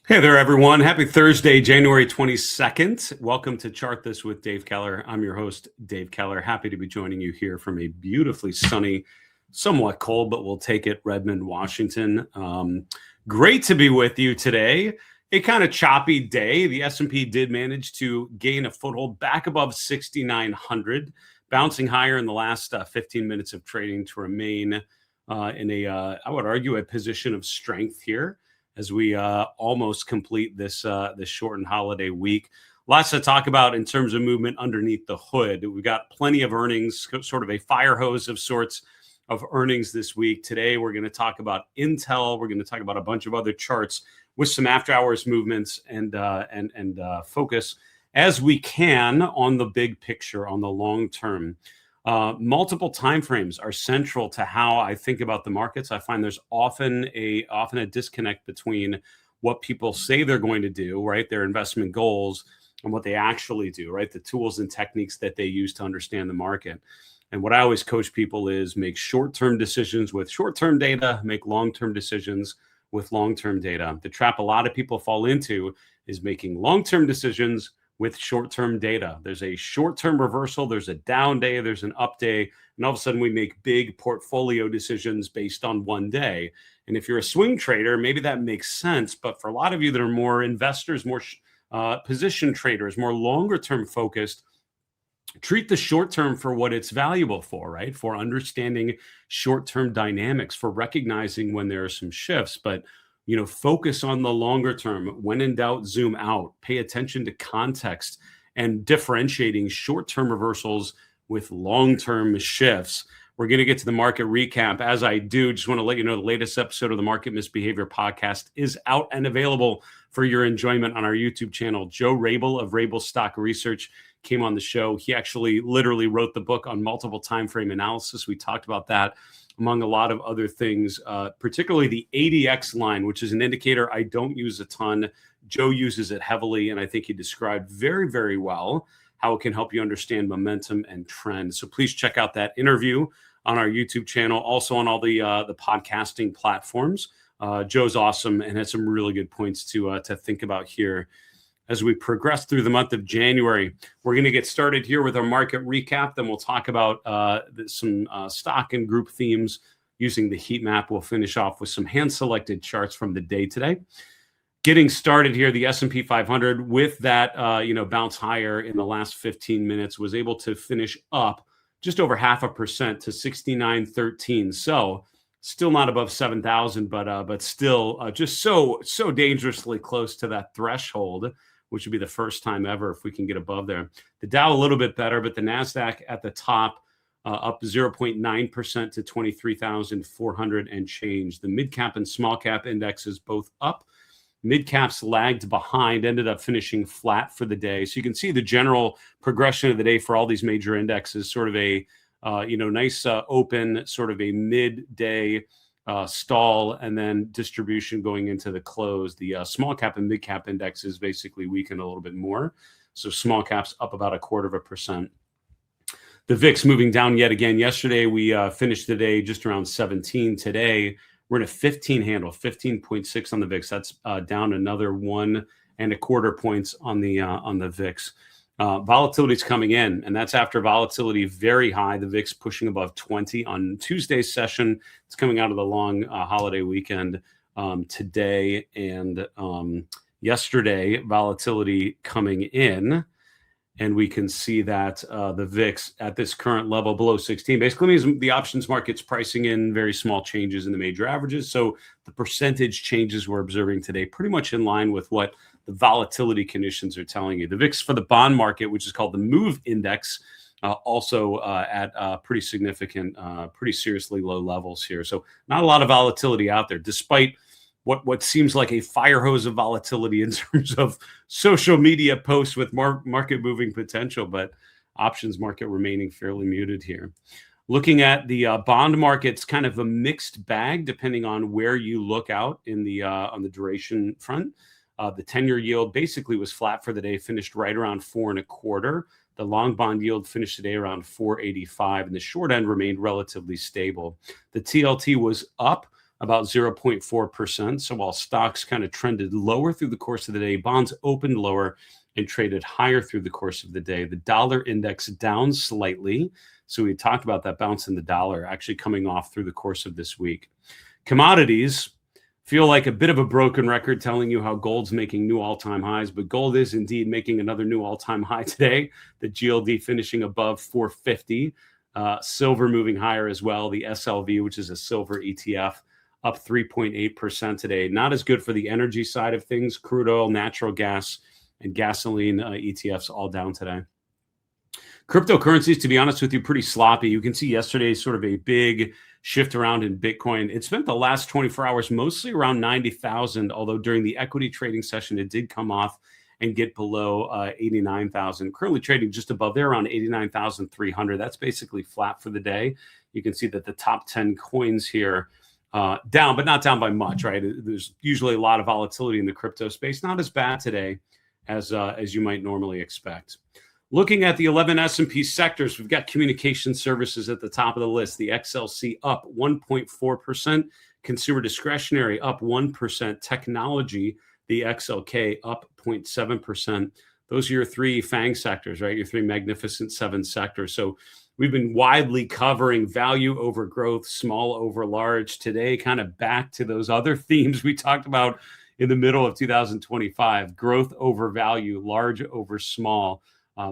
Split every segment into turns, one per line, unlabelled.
Hey there, everyone. Happy Thursday, January 22nd. Welcome to Chart This with Dave Keller. I'm your host, Dave Keller. Happy to be joining you here from a beautifully sunny, somewhat cold, but we'll take it, Redmond, Washington. Great to be with you today. A kind of choppy day. The S&P did manage to gain a foothold back above 6,900, bouncing higher in the last 15 minutes of trading to remain in a, I would argue, a position of strength here as we almost complete this shortened holiday week. Lots to talk about in terms of movement underneath the hood. We've got plenty of earnings, sort of a fire hose of sorts of earnings this week. Today, we're going to talk about Intel. We're going to talk about a bunch of other charts with some after hours movements and focus as we can on the big picture, on the long term. Multiple timeframes are central to how I think about the markets. I find there's often a disconnect between what people say they're going to do, right, their investment goals, and what they actually do, right, the tools and techniques that they use to understand the market. And what I always coach people is make short-term decisions with short-term data, make long-term decisions with long-term data. The trap a lot of people fall into is making long-term decisions with short-term data. There's a short-term reversal, there's a down day, there's an up day, and all of a sudden we make big portfolio decisions based on one day. And if you're a swing trader, maybe that makes sense. But for a lot of you that are more investors, more position traders, more longer-term focused, treat the short-term for what it's valuable for, right? For understanding short-term dynamics, for recognizing when there are some shifts. But focus on the longer term. When in doubt, zoom out. Pay attention to context and differentiating short-term reversals with long-term shifts. We're going to get to the market recap. As I do, just want to let you know the latest episode of the Market Misbehavior podcast is out and available for your enjoyment on our YouTube channel. Joe Rabel of Rabel Stock Research came on the show. He actually literally wrote the book on multiple time frame analysis. We talked about that among a lot of other things, particularly the ADX line, which is an indicator I don't use a ton. Joe uses it heavily, and I think he described very, very well how it can help you understand momentum and trend. So please check out that interview on our YouTube channel, also on all the podcasting platforms. Joe's awesome and has some really good points to think about here. As we progress through the month of January, we're going to get started here with our market recap. Then we'll talk about some stock and group themes using the heat map. We'll finish off with some hand-selected charts from the day today. Getting started here, the S&P 500 with that bounce higher in the last 15 minutes was able to finish up just over 0.5% to 69.13. So still not above 7,000, but still just so dangerously close to that threshold, which would be the first time ever if we can get above there. The Dow a little bit better, but the Nasdaq at the top up 0.9% to 23,400 and change. The mid-cap and small-cap indexes both up. Mid-caps lagged behind, ended up finishing flat for the day. So you can see the general progression of the day for all these major indexes, sort of a nice open, sort of a midday stall, and then distribution going into the close. The small cap and mid cap indexes basically weakened a little bit more. So small caps up about 0.25%. The VIX moving down yet again. Yesterday we finished the day just around 17. Today we're in a 15 handle, 15.6 on the VIX. That's down another 1.25 points on the VIX. Volatility is coming in, and that's after volatility very high. The VIX pushing above 20 on Tuesday's session. It's coming out of the long holiday weekend today and yesterday. Volatility coming in, and we can see that the VIX at this current level below 16 basically means the options market's pricing in very small changes in the major averages. So the percentage changes we're observing today pretty much in line with what the volatility conditions are telling you. The VIX for the bond market, which is called the MOVE Index, also at pretty significant, pretty seriously low levels here. So not a lot of volatility out there, despite what seems like a fire hose of volatility in terms of social media posts with market moving potential, but options market remaining fairly muted here. Looking at the bond market, it's kind of a mixed bag depending on where you look out in the on the duration front. The 10-year yield basically was flat for the day, finished right around 4.25. The long bond yield finished today around 4.85, and the short end remained relatively stable. The TLT was up about 0.4%. So while stocks kind of trended lower through the course of the day, bonds opened lower and traded higher through the course of the day. The dollar index down slightly. So we talked about that bounce in the dollar actually coming off through the course of this week. Commodities feel like a bit of a broken record telling you how gold's making new all-time highs, but gold is indeed making another new all-time high today. The GLD finishing above 450. Silver moving higher as well. The SLV, which is a silver ETF, up 3.8% today. Not as good for the energy side of things. Crude oil, natural gas, and gasoline ETFs all down today. Cryptocurrencies, to be honest with you, pretty sloppy. You can see yesterday sort of a big shift around in Bitcoin. It spent the last 24 hours mostly around 90,000, although during the equity trading session, it did come off and get below 89,000. Currently trading just above there around 89,300. That's basically flat for the day. You can see that the top 10 coins here down, but not down by much, right? There's usually a lot of volatility in the crypto space. Not as bad today as you might normally expect. Looking at the 11 S&P sectors, we've got communication services at the top of the list. The XLC up 1.4%. Consumer discretionary up 1%. Technology, the XLK up 0.7%. Those are your three FANG sectors, right? Your three Magnificent Seven sectors. So we've been widely covering value over growth, small over large. Today, kind of back to those other themes we talked about in the middle of 2025. Growth over value, large over small.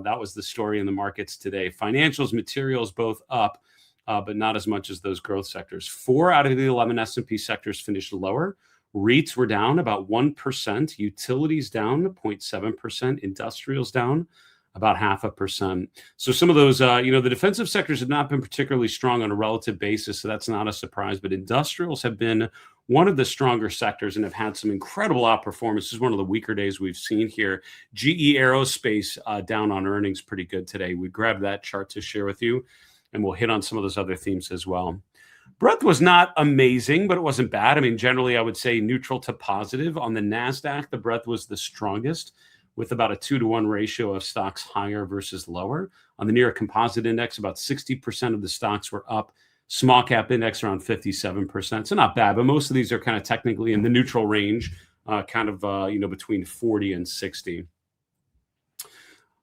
That was the story in the markets today. Financials, materials, both up, but not as much as those growth sectors. 4 out of the 11 S&P sectors finished lower. REITs were down about 1%. Utilities down 0.7%. Industrials down about 0.5%. So some of those, the defensive sectors have not been particularly strong on a relative basis, so that's not a surprise. But industrials have been one of the stronger sectors and have had some incredible outperformance. This is one of the weaker days we've seen here. GE Aerospace down on earnings pretty good today. We grabbed that chart to share with you, and we'll hit on some of those other themes as well. Breadth was not amazing, but it wasn't bad. I mean, generally, I would say neutral to positive. On the Nasdaq, the breadth was the strongest, with about a 2-to-1 ratio of stocks higher versus lower. On the New York Composite Index, about 60% of the stocks were up. Small cap index around 57%. So not bad, but most of these are kind of technically in the neutral range, between 40 and 60.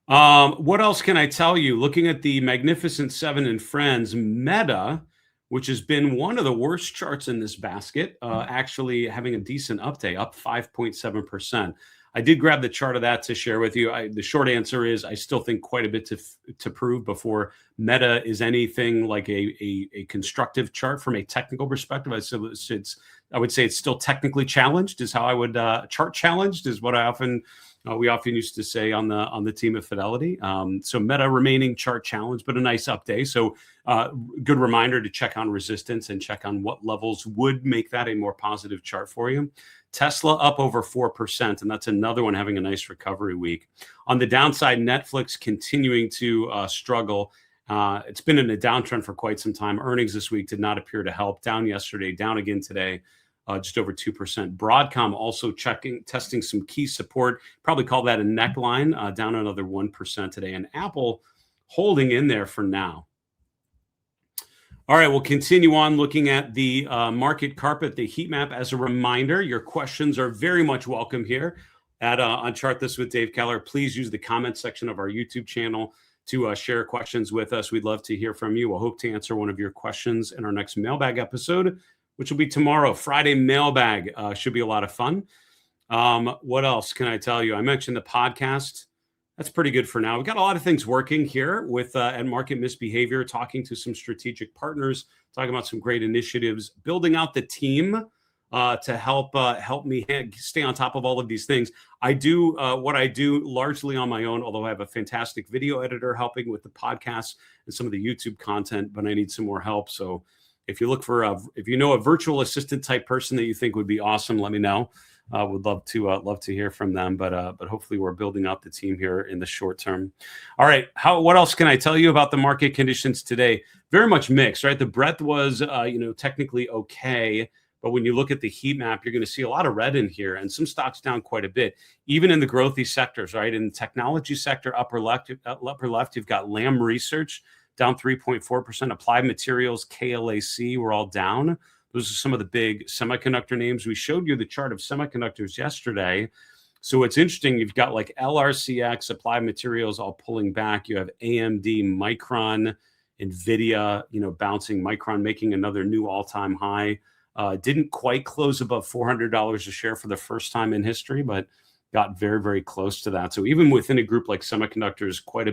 What else can I tell you? Looking at the Magnificent Seven and Friends, Meta, which has been one of the worst charts in this basket, actually having a decent update, up 5.7%. I did grab the chart of that to share with you. The short answer is I still think quite a bit to prove before Meta is anything like a constructive chart from a technical perspective. I would say it's still technically challenged is how I would chart challenged is what we often used to say on the team at Fidelity. So Meta remaining chart challenged, but a nice update. So good reminder to check on resistance and check on what levels would make that a more positive chart for you. Tesla up over 4%, and that's another one having a nice recovery week. On the downside, Netflix continuing to struggle. It's been in a downtrend for quite some time. Earnings this week did not appear to help. Down yesterday, down again today, just over 2%. Broadcom also testing some key support. Probably call that a neckline, down another 1% today. And Apple holding in there for now. All right, we'll continue on looking at the market carpet, the heat map. As a reminder, your questions are very much welcome here on Chart This with Dave Keller. Please use the comment section of our YouTube channel to share questions with us. We'd love to hear from you. We'll hope to answer one of your questions in our next mailbag episode, which will be tomorrow. Friday mailbag should be a lot of fun. What else can I tell you? I mentioned the podcast. That's pretty good for now. We've got a lot of things working here with at Market Misbehavior, talking to some strategic partners, talking about some great initiatives, building out the team to help me stay on top of all of these things. I do what I do largely on my own, although I have a fantastic video editor helping with the podcast and some of the YouTube content, but I need some more help. So if you look for if you know a virtual assistant type person that you think would be awesome, let me know. Would love to hear from them, but hopefully we're building out the team here in the short term. All right, what else can I tell you about the market conditions today? Very much mixed, right? The breadth was technically okay, but when you look at the heat map, you're going to see a lot of red in here, and some stocks down quite a bit, even in the growthy sectors, right? In the technology sector, upper left, you've got Lam Research down 3.4%. Applied Materials, KLAC, we're all down. Those are some of the big semiconductor names. We showed you the chart of semiconductors yesterday. So it's interesting. You've got like LRCX, Applied Materials, all pulling back. You have AMD, Micron, NVIDIA, bouncing. Micron making another new all-time high. Didn't quite close above $400 a share for the first time in history, but got very, very close to that. So even within a group like semiconductors, quite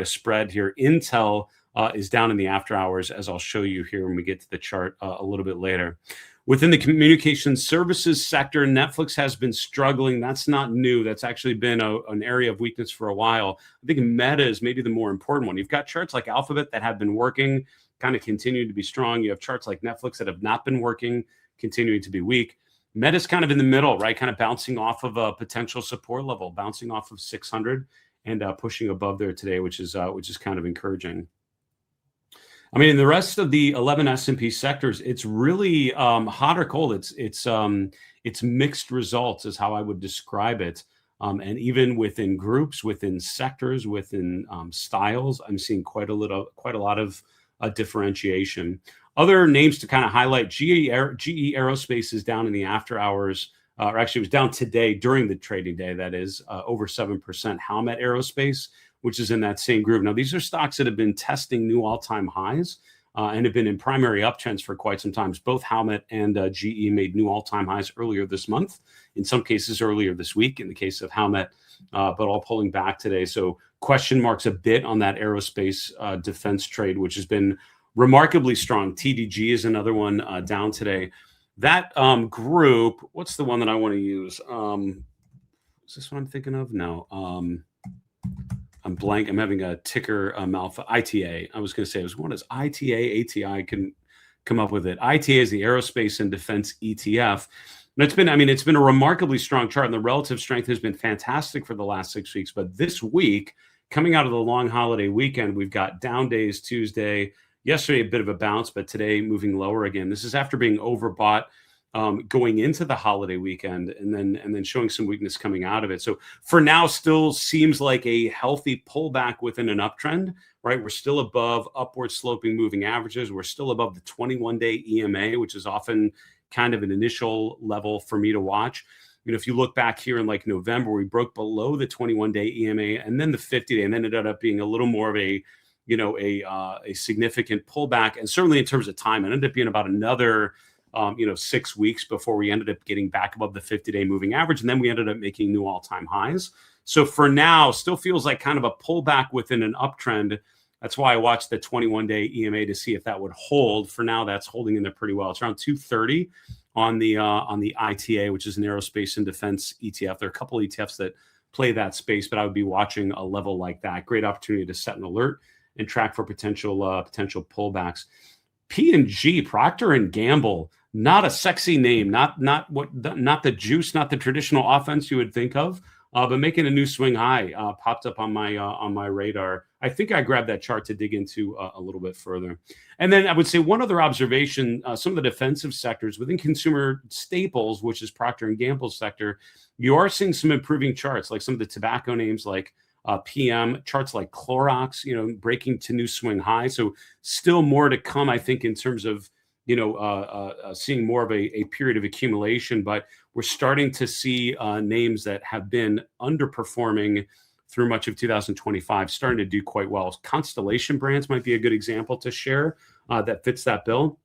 a spread here. Intel is down in the after hours, as I'll show you here when we get to the chart a little bit later. Within the communication services sector, Netflix has been struggling. That's not new. That's actually been an area of weakness for a while. I think Meta is maybe the more important one. You've got charts like Alphabet that have been working, kind of continue to be strong. You have charts like Netflix that have not been working, continuing to be weak. Meta's kind of in the middle, right? Kind of bouncing off of a potential support level, bouncing off of 600 and pushing above there today, which is kind of encouraging. I mean, in the rest of the 11 S&P sectors, it's really hot or cold. It's mixed results is how I would describe it. And even within groups, within sectors, within styles, I'm seeing quite a lot of differentiation. Other names to kind of highlight: GE Aerospace is down in the after hours, or actually it was down today during the trading day. That is over 7%. Howmet Aerospace, which is in that same group. Now, these are stocks that have been testing new all-time highs and have been in primary uptrends for quite some time. Both Howmet and GE made new all-time highs earlier this month, in some cases earlier this week, in the case of Howmet, but all pulling back today. So question marks a bit on that aerospace defense trade, which has been remarkably strong. TDG is another one down today. That group, what's the one that I want to use? Is this what I'm thinking of? No. I'm blank. I'm having a ticker malfunction. ITA. I was going to say, what is ITA? ATI can come up with it. ITA is the Aerospace and Defense ETF. And it's been a remarkably strong chart, and the relative strength has been fantastic for the last 6 weeks. But this week, coming out of the long holiday weekend, we've got down days Tuesday. Yesterday, a bit of a bounce, but today moving lower again. This is after being overbought going into the holiday weekend, and then showing some weakness coming out of it. So for now, still seems like a healthy pullback within an uptrend, right? We're still above upward sloping moving averages. We're still above the 21-day EMA, which is often kind of an initial level for me to watch. If you look back here in like November, we broke below the 21-day EMA and then the 50-day, and then it ended up being a little more of a significant pullback. And certainly in terms of time, it ended up being about another 6 weeks before we ended up getting back above the 50-day moving average. And then we ended up making new all-time highs. So for now, still feels like kind of a pullback within an uptrend. That's why I watched the 21-day EMA to see if that would hold. For now, that's holding in there pretty well. It's around 230 on the ITA, which is an aerospace and defense ETF. There are a couple of ETFs that play that space, but I would be watching a level like that. Great opportunity to set an alert and track for potential pullbacks. P&G, Procter and Gamble, not a sexy name, not the juice, not the traditional offense you would think of, but making a new swing high popped up on my radar. I think I grabbed that chart to dig into a little bit further. And then I would say one other observation: some of the defensive sectors within consumer staples, which is Procter and Gamble's sector, you are seeing some improving charts, like some of the tobacco names like PM, charts like Clorox, breaking to new swing high. So still more to come, I think, in terms of seeing more of a period of accumulation. But we're starting to see names that have been underperforming through much of 2025 starting to do quite well. Constellation Brands might be a good example to share that fits that bill.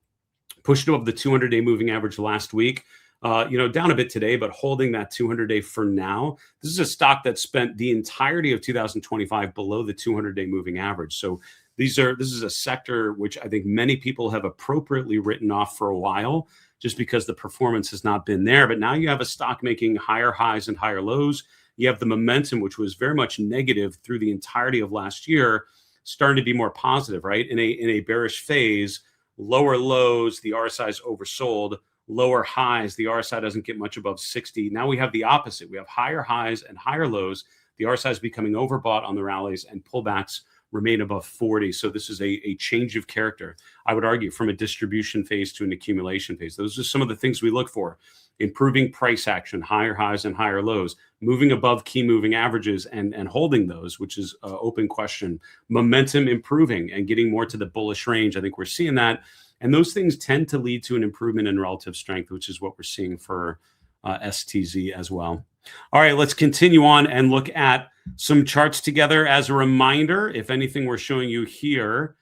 Pushed above the 200-day moving average last week. Down a bit today, but holding that 200-day for now. This is a stock that spent the entirety of 2025 below the 200-day moving average. So this is a sector which I think many people have appropriately written off for a while, just because the performance has not been there. But now you have a stock making higher highs and higher lows. You have the momentum, which was very much negative through the entirety of last year, starting to be more positive, right? In a bearish phase, lower lows, the RSI is oversold. Lower highs, the RSI doesn't get much above 60. Now we have the opposite. We have higher highs and higher lows. The RSI is becoming overbought on the rallies, and pullbacks remain above 40. So this is a change of character, I would argue, from a distribution phase to an accumulation phase. Those are some of the things we look for: improving price action, higher highs and higher lows, moving above key moving averages and holding those, which is an open question. Momentum improving and getting more to the bullish range. I think we're seeing that And those things tend to lead to an improvement in relative strength, which is what we're seeing for STZ as well. All right, let's continue on and look at some charts together. As a reminder, if anything we're showing you here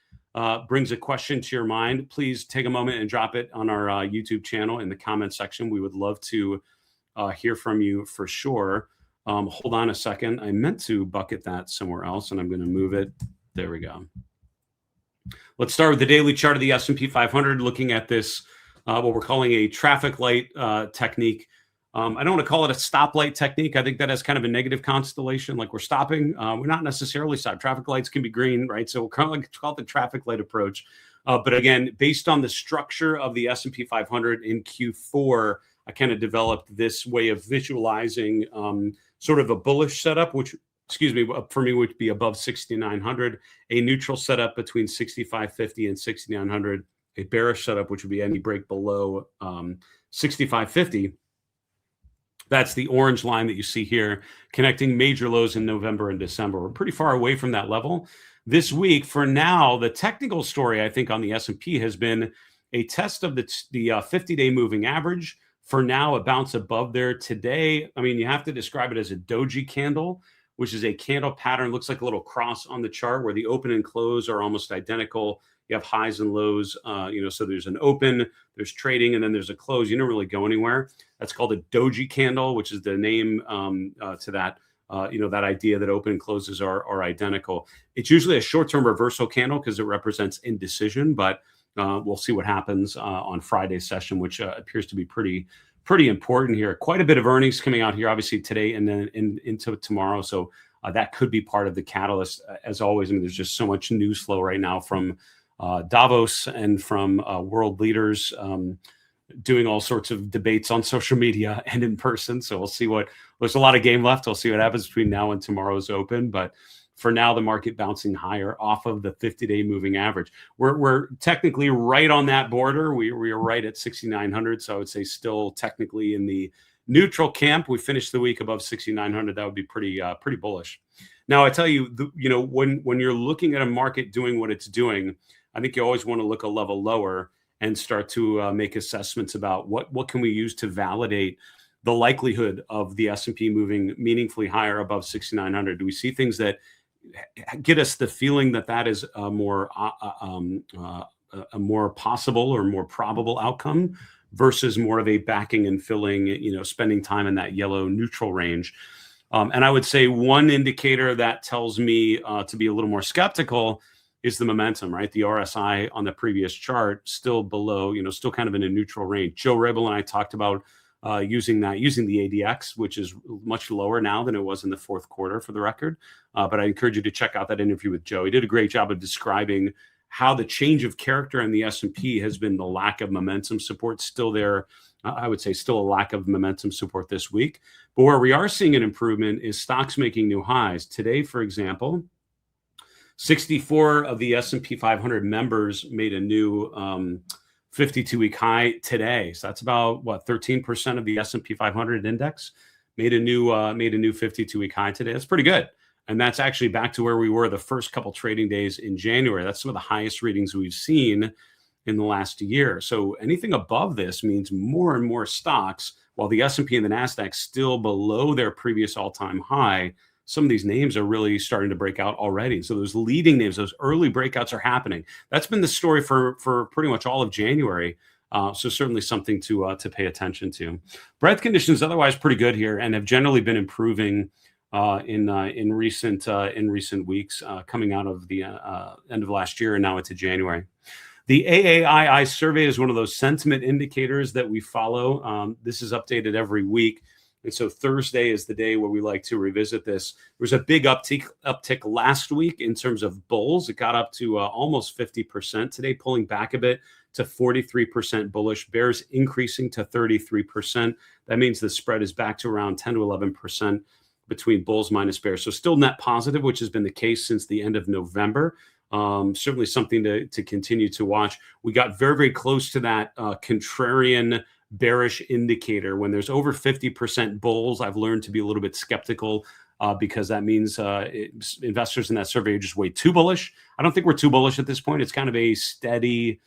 brings a question to your mind, please take a moment and drop it on our YouTube channel in the comment section. We would love to hear from you for sure. Hold on a second. I meant to bucket that somewhere else, and I'm going to move it. There we go. Let's start with the daily chart of the S&P 500, looking at this, what we're calling a traffic light technique. I don't want to call it a stoplight technique. I think that has kind of a negative constellation, like we're stopping. We're not necessarily stopping. Traffic lights can be green, right? So we'll call it the traffic light approach. But again, based on the structure of the S&P 500 in Q4, I kind of developed this way of visualizing sort of a bullish setup, which, excuse me, for me would be above 6,900, a neutral setup between 6,550 and 6,900, a bearish setup, which would be any break below 6,550. That's the orange line that you see here, connecting major lows in November and December. We're pretty far away from that level. This week, for now, the technical story, I think, on the S&P has been a test of the 50-day moving average. For now, a bounce above there today. I mean, you have to describe it as a doji candle, which is a candle pattern. Looks like a little cross on the chart where the open and close are almost identical. You have highs and lows, so there's an open, there's trading, and then there's a close. You don't really go anywhere. That's called a doji candle, which is the name to that, that idea that open and closes are identical. It's usually a short-term reversal candle because it represents indecision, but we'll see what happens on Friday's session, which appears to be pretty important here. Quite a bit of earnings coming out here, obviously today and then into tomorrow. So that could be part of the catalyst. As always, I mean, there's just so much news flow right now from Davos and from world leaders doing all sorts of debates on social media and in person. So we'll see there's a lot of game left. We'll see what happens between now and tomorrow's open. But for now, the market bouncing higher off of the 50-day moving average. We're technically right on that border. We are right at 6,900. So I would say still technically in the neutral camp. We finished the week above 6,900. That would be pretty bullish. Now, I tell you, when you're looking at a market doing what it's doing, I think you always want to look a level lower and start to make assessments about what can we use to validate the likelihood of the S&P moving meaningfully higher above 6,900. Do we see things that get us the feeling that is a more possible or more probable outcome versus more of a backing and filling, spending time in that yellow neutral range? And I would say one indicator that tells me to be a little more skeptical is the momentum, right? The RSI on the previous chart still below, still kind of in a neutral range. Joe Rabel and I talked about using the ADX, which is much lower now than it was in the fourth quarter, for the record. But I encourage you to check out that interview with Joe. He did a great job of describing how the change of character in the S&P has been the lack of momentum support still there. I would say still a lack of momentum support this week. But where we are seeing an improvement is stocks making new highs. Today, for example, 64 of the S&P 500 members made a new 52-week high today. So that's about 13% of the S&P 500 index made a new 52-week high today. That's pretty good. And that's actually back to where we were the first couple trading days in January. That's some of the highest readings we've seen in the last year. So anything above this means more and more stocks, while the S&P and the Nasdaq still below their previous all-time high. Some of these names are really starting to break out already. So those leading names, those early breakouts are happening. That's been the story for pretty much all of January. So certainly something to pay attention to. Breadth conditions otherwise pretty good here and have generally been improving in recent weeks, coming out of the end of last year and now into January. The AAII survey is one of those sentiment indicators that we follow. This is updated every week. And so Thursday is the day where we like to revisit this. There was a big uptick last week in terms of bulls. It got up to almost 50% today, pulling back a bit to 43% bullish. Bears increasing to 33%. That means the spread is back to around 10 to 11% between bulls minus bears. So still net positive, which has been the case since the end of November. Certainly something to continue to watch. We got very, very close to that contrarian bearish indicator. When there's over 50% bulls, I've learned to be a little bit skeptical because that means investors in that survey are just way too bullish. I don't think we're too bullish at this point. It's kind of a steady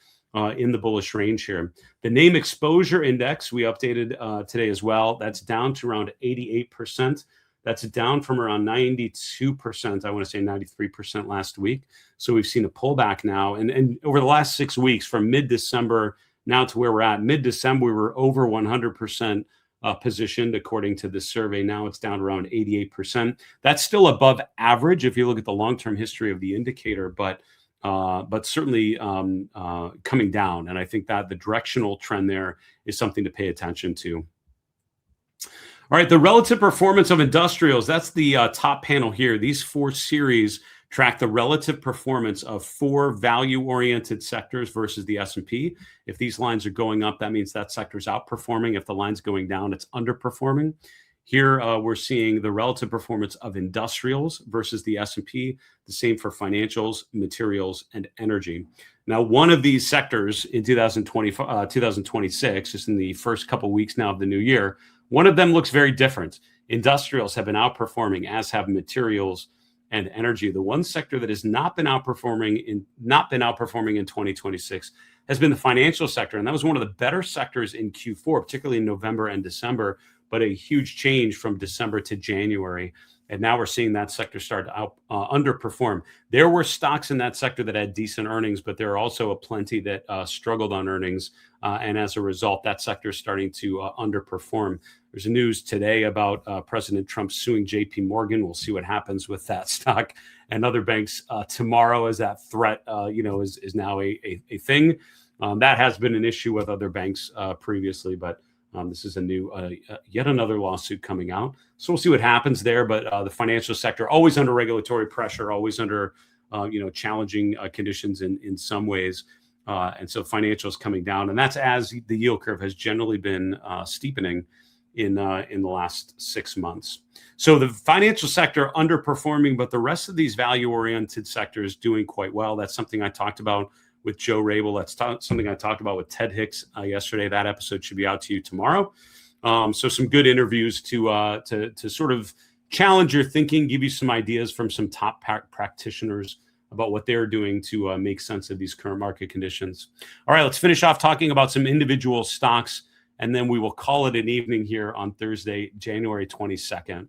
in the bullish range here. The name exposure index we updated today as well. That's down to around 88%. That's down from around 92%. I want to say 93% last week. So we've seen a pullback now. And over the last 6 weeks, from mid-December now to where we're at, mid-December, we were over 100% positioned according to this survey. Now it's down around 88%. That's still above average if you look at the long-term history of the indicator, but certainly coming down. And I think that the directional trend there is something to pay attention to. All right, the relative performance of industrials, that's the top panel here. These 4 series track the relative performance of 4 value-oriented sectors versus the S&P. If these lines are going up, that means that sector's outperforming. If the line's going down, it's underperforming. Here, we're seeing the relative performance of industrials versus the S&P, the same for financials, materials, and energy. Now, one of these sectors in 2026, just in the first couple weeks now of the new year, one of them looks very different. Industrials have been outperforming, as have materials and energy. The one sector that has not been outperforming in 2026 has been the financial sector, and that was one of the better sectors in Q4, particularly in November and December, but a huge change from December to January. And now we're seeing that sector start to underperform. There were stocks in that sector that had decent earnings, but there are also plenty that struggled on earnings. And as a result, that sector is starting to underperform. There's news today about President Trump suing JP Morgan. We'll see what happens with that stock and other banks tomorrow, as that threat is now a thing. That has been an issue with other banks previously, but this is a new, yet another lawsuit coming out. So we'll see what happens there. But the financial sector, always under regulatory pressure, always under, challenging conditions in some ways. And so financials coming down. And that's as the yield curve has generally been steepening in the last 6 months. So the financial sector underperforming, but the rest of these value-oriented sectors doing quite well. That's something I talked about with Joe Rabel. That's something I talked about with Ted Hicks yesterday. That episode should be out to you tomorrow. So some good interviews to sort of challenge your thinking, give you some ideas from some top practitioners about what they're doing to make sense of these current market conditions. All right, let's finish off talking about some individual stocks, and then we will call it an evening here on Thursday, January 22nd.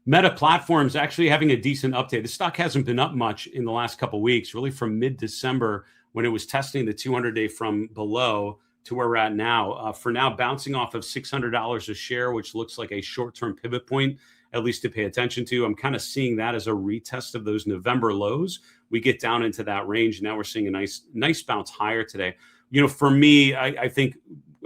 Meta Platforms actually having a decent update. The stock hasn't been up much in the last couple of weeks, really from mid-December when it was testing the 200-day from below to where we're at now. For now, bouncing off of $600 a share, which looks like a short-term pivot point, at least to pay attention to. I'm kind of seeing that as a retest of those November lows. We get down into that range. Now we're seeing a nice bounce higher today. For me, I think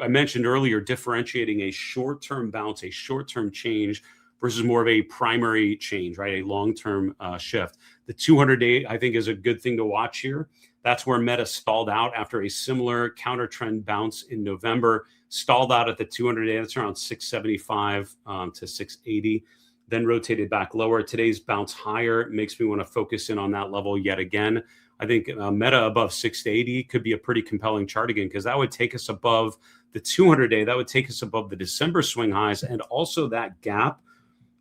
I mentioned earlier, differentiating a short-term bounce, a short-term change versus more of a primary change, right? A long-term shift. The 200-day, I think, is a good thing to watch here. That's where Meta stalled out after a similar counter trend bounce in November, stalled out at the 200-day. That's around 675 to 680, then rotated back lower. Today's bounce higher makes me want to focus in on that level yet again. I think Meta above 680 could be a pretty compelling chart again, because that would take us above the 200-day. That would take us above the December swing highs, and also that gap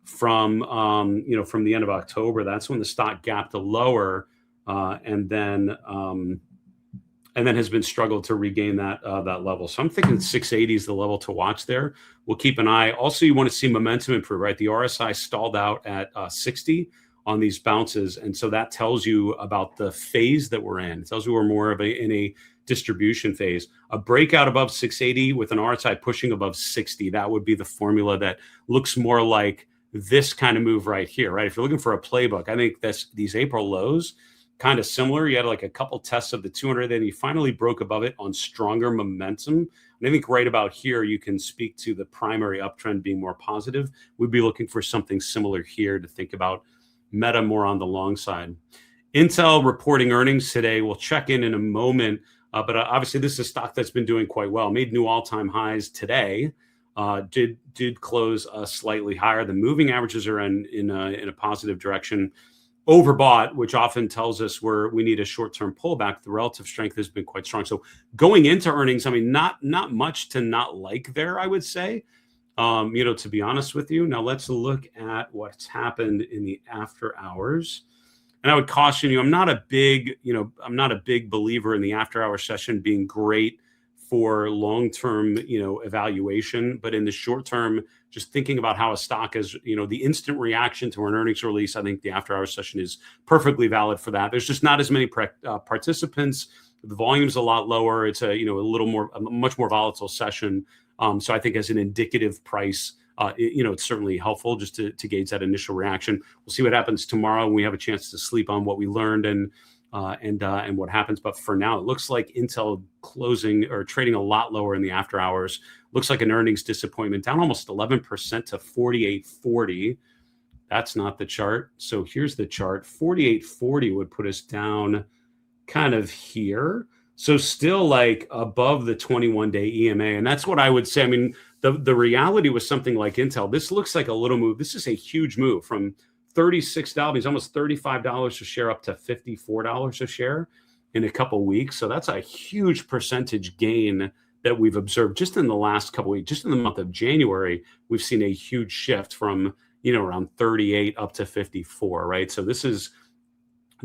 from the end of October. That's when the stock gapped lower, and then has been struggled to regain that level. So I'm thinking 680 is the level to watch there. We'll keep an eye. Also, you want to see momentum improve, right? The RSI stalled out at 60 on these bounces, and so that tells you about the phase that we're in. It tells you we're more of in a distribution phase. A breakout above 680 with an RSI pushing above 60, that would be the formula that looks more like this kind of move right here, right? If you're looking for a playbook, I think these April lows kind of similar. You had like a couple tests of the 200, then you finally broke above it on stronger momentum. And I think right about here, you can speak to the primary uptrend being more positive. We'd be looking for something similar here to think about Meta more on the long side. Intel reporting earnings today. We'll check in a moment, but obviously this is a stock that's been doing quite well. Made new all-time highs today. Did close slightly higher. The moving averages are in a positive direction. Overbought, which often tells us we need a short-term pullback. The relative strength has been quite strong. So going into earnings, I mean, not much to not like there, I would say. To be honest with you. Now let's look at what's happened in the after hours. And I would caution you, I'm not a big believer in the after hour session being great for long-term, evaluation, but in the short term, just thinking about how a stock is, the instant reaction to an earnings release, I think the after hour session is perfectly valid for that. There's just not as many participants. The volume's a lot lower. It's a much more volatile session. So I think as an indicative price, it's certainly helpful just to gauge that initial reaction. We'll see what happens tomorrow when we have a chance to sleep on what we learned and what happens. But for now, it looks like Intel closing or trading a lot lower in the after hours. Looks like an earnings disappointment, down almost 11% to 48.40. That's not the chart. So here's the chart. 48.40 would put us down kind of here. So still like above the 21-day EMA. And that's what I would say. I mean, the reality was something like Intel. This looks like a little move. This is a huge move from $36, almost $35 a share up to $54 a share in a couple weeks. So that's a huge percentage gain that we've observed just in the last couple weeks. Just in the month of January, we've seen a huge shift from, around 38 up to 54, right? So this has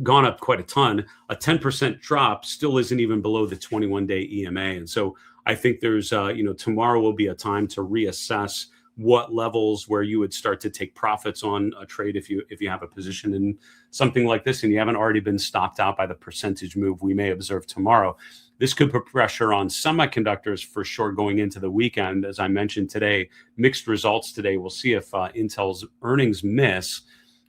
gone up quite a ton. A 10% drop still isn't even below the 21-day EMA. And so I think there's, tomorrow will be a time to reassess what levels where you would start to take profits on a trade if you have a position in something like this and you haven't already been stopped out by the percentage move we may observe tomorrow. This could put pressure on semiconductors for sure going into the weekend. As I mentioned today, mixed results today. We'll see if Intel's earnings miss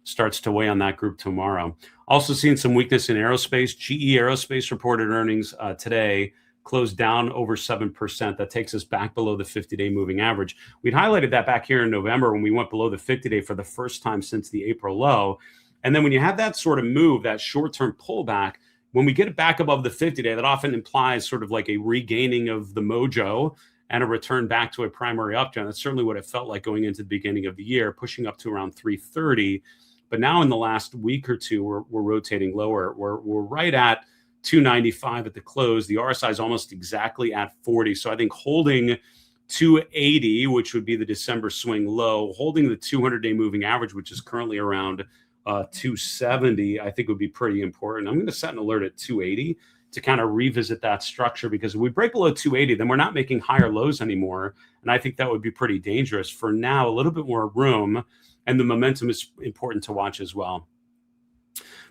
starts to weigh on that group tomorrow. Also seeing some weakness in aerospace. GE Aerospace reported earnings today, closed down over 7%. That takes us back below the 50-day moving average. We'd highlighted that back here in November when we went below the 50-day for the first time since the April low. And then when you have that sort of move, that short-term pullback, when we get it back above the 50-day, that often implies sort of like a regaining of the mojo and a return back to a primary uptrend. That's certainly what it felt like going into the beginning of the year, pushing up to around 330. But now in the last week or two, we're rotating lower. We're right at 295 at the close. The RSI is almost exactly at 40. So I think holding 280, which would be the December swing low, holding the 200-day moving average, which is currently around 270, I think would be pretty important. I'm going to set an alert at 280 to kind of revisit that structure, because if we break below 280, then we're not making higher lows anymore. And I think that would be pretty dangerous. For now, a little bit more room, and the momentum is important to watch as well.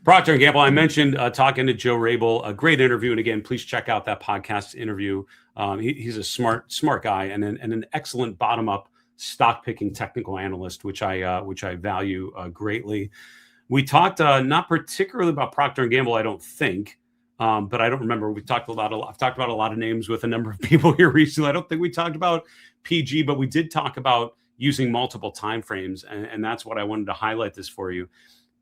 Procter Gamble, I mentioned talking to Joe Rabel, a great interview. And again, please check out that podcast interview. He's a smart guy and an excellent bottom-up stock picking technical analyst, which I value greatly. We talked not particularly about Procter Gamble, I don't think, but I don't remember. I've talked about a lot of names with a number of people here recently. I don't think we talked about PG, but we did talk about using multiple timeframes, and that's what I wanted to highlight this for you.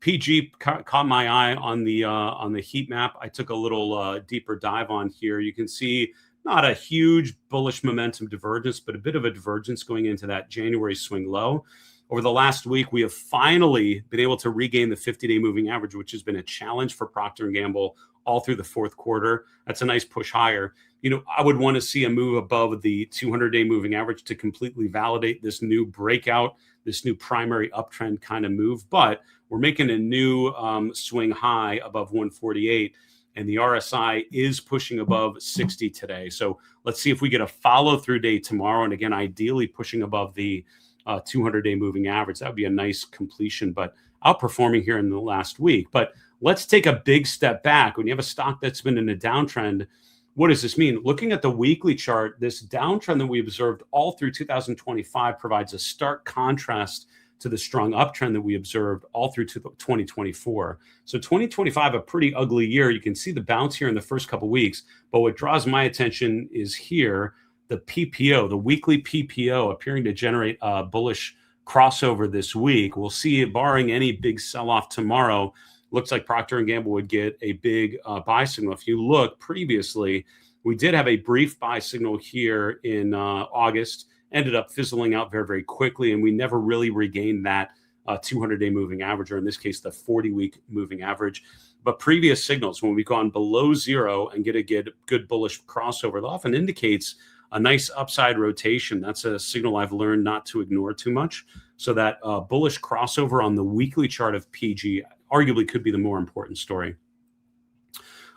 PG caught my eye on the heat map. I took a little deeper dive on here. You can see not a huge bullish momentum divergence, but a bit of a divergence going into that January swing low. Over the last week, we have finally been able to regain the 50-day moving average, which has been a challenge for Procter & Gamble all through the fourth quarter. That's a nice push higher. I would want to see a move above the 200-day moving average to completely validate this new breakout, this new primary uptrend kind of move. But we're making a new swing high above 148. And the RSI is pushing above 60 today. So let's see if we get a follow-through day tomorrow. And again, ideally pushing above the 200-day moving average. That would be a nice completion, but outperforming here in the last week. But let's take a big step back. When you have a stock that's been in a downtrend, what does this mean? Looking at the weekly chart, this downtrend that we observed all through 2025 provides a stark contrast to the strong uptrend that we observed all through 2024. So 2025, a pretty ugly year. You can see the bounce here in the first couple of weeks, but what draws my attention is here, the PPO, the weekly PPO appearing to generate a bullish crossover this week. We'll see, barring any big sell-off tomorrow, looks like Procter & Gamble would get a big buy signal. If you look previously, we did have a brief buy signal here in August, ended up fizzling out very, very quickly, and we never really regained that 200-day moving average, or in this case, the 40-week moving average. But previous signals, when we've gone below zero and get a good bullish crossover, it often indicates a nice upside rotation. That's a signal I've learned not to ignore too much. So that bullish crossover on the weekly chart of PG arguably could be the more important story.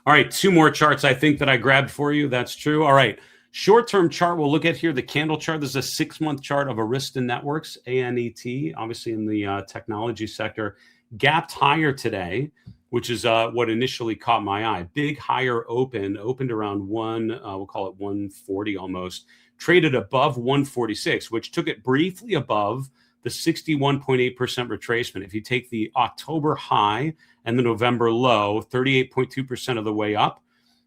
All right, two more charts I think that I grabbed for you. That's true. All right, short-term chart we'll look at here, the candle chart. This is a 6-month chart of Arista Networks, ANET, obviously in the technology sector. Gapped higher today, which is what initially caught my eye. Big higher opened around we'll call it 140 almost. Traded above 146, which took it briefly above the 61.8% retracement. If you take the October high and the November low, 38.2% of the way up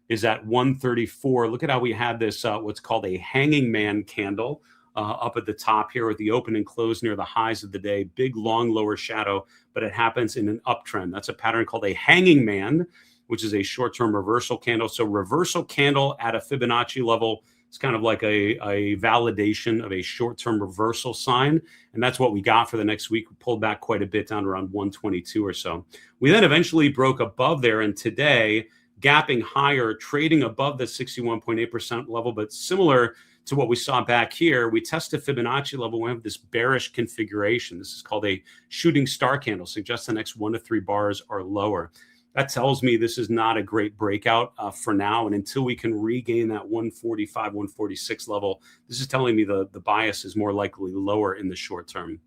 is at 134. Look at how we had this, what's called a hanging man candle up at the top here with the open and close near the highs of the day. Big, long, lower shadow, but it happens in an uptrend. That's a pattern called a hanging man, which is a short-term reversal candle. So reversal candle at a Fibonacci level, it's kind of like a validation of a short-term reversal sign. And that's what we got for the next week. We pulled back quite a bit down around 122 or so. We then eventually broke above there. And today, gapping higher, trading above the 61.8% level, but similar to what we saw back here, we test a Fibonacci level. We have this bearish configuration. This is called a shooting star candle, suggests the next 1 to 3 bars are lower. That tells me this is not a great breakout for now. And until we can regain that 145, 146 level, this is telling me the bias is more likely lower in the short term.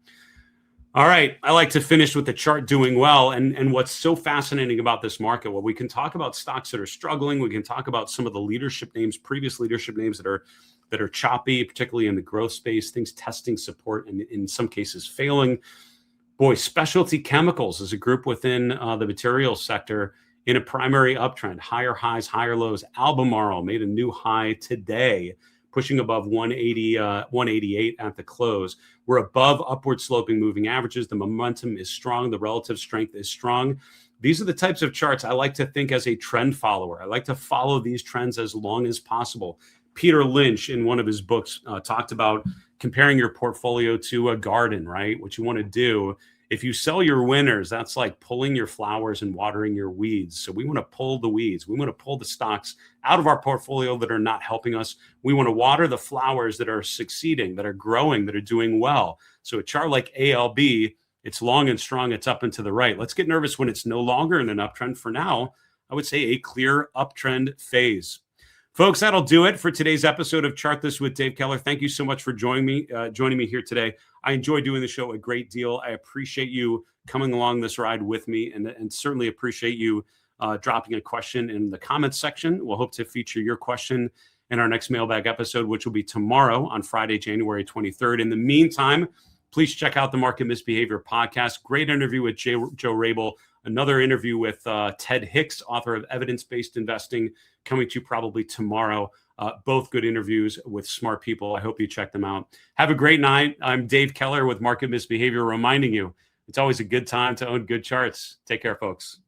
All right, I like to finish with the chart doing well. And what's so fascinating about this market, well, we can talk about stocks that are struggling. We can talk about some of the leadership names, previous leadership names that are choppy, particularly in the growth space, things testing support and in some cases failing. Boy, specialty chemicals is a group within the materials sector in a primary uptrend, higher highs, higher lows. Albemarle made a new high today, pushing above 188 at the close. We're above upward sloping moving averages. The momentum is strong. The relative strength is strong. These are the types of charts I like to think as a trend follower. I like to follow these trends as long as possible. Peter Lynch, in one of his books, talked about comparing your portfolio to a garden, right? What you want to do, if you sell your winners, that's like pulling your flowers and watering your weeds. So we want to pull the weeds. We want to pull the stocks out of our portfolio that are not helping us. We want to water the flowers that are succeeding, that are growing, that are doing well. So a chart like ALB, it's long and strong. It's up and to the right. Let's get nervous when it's no longer in an uptrend. For now, I would say a clear uptrend phase. Folks, that'll do it for today's episode of Chart This with Dave Keller. Thank you so much for joining me here today. I enjoy doing the show a great deal. I appreciate you coming along this ride with me, and certainly appreciate you dropping a question in the comments section. We'll hope to feature your question in our next mailbag episode, which will be tomorrow on Friday, January 23rd. In the meantime, please check out the Market Misbehavior podcast. Great interview with Joe Rabel. Another interview with Ted Hicks, author of Evidence-Based Investing, coming to you probably tomorrow. Both good interviews with smart people. I hope you check them out. Have a great night. I'm Dave Keller with Market Misbehavior, reminding you it's always a good time to own good charts. Take care, folks.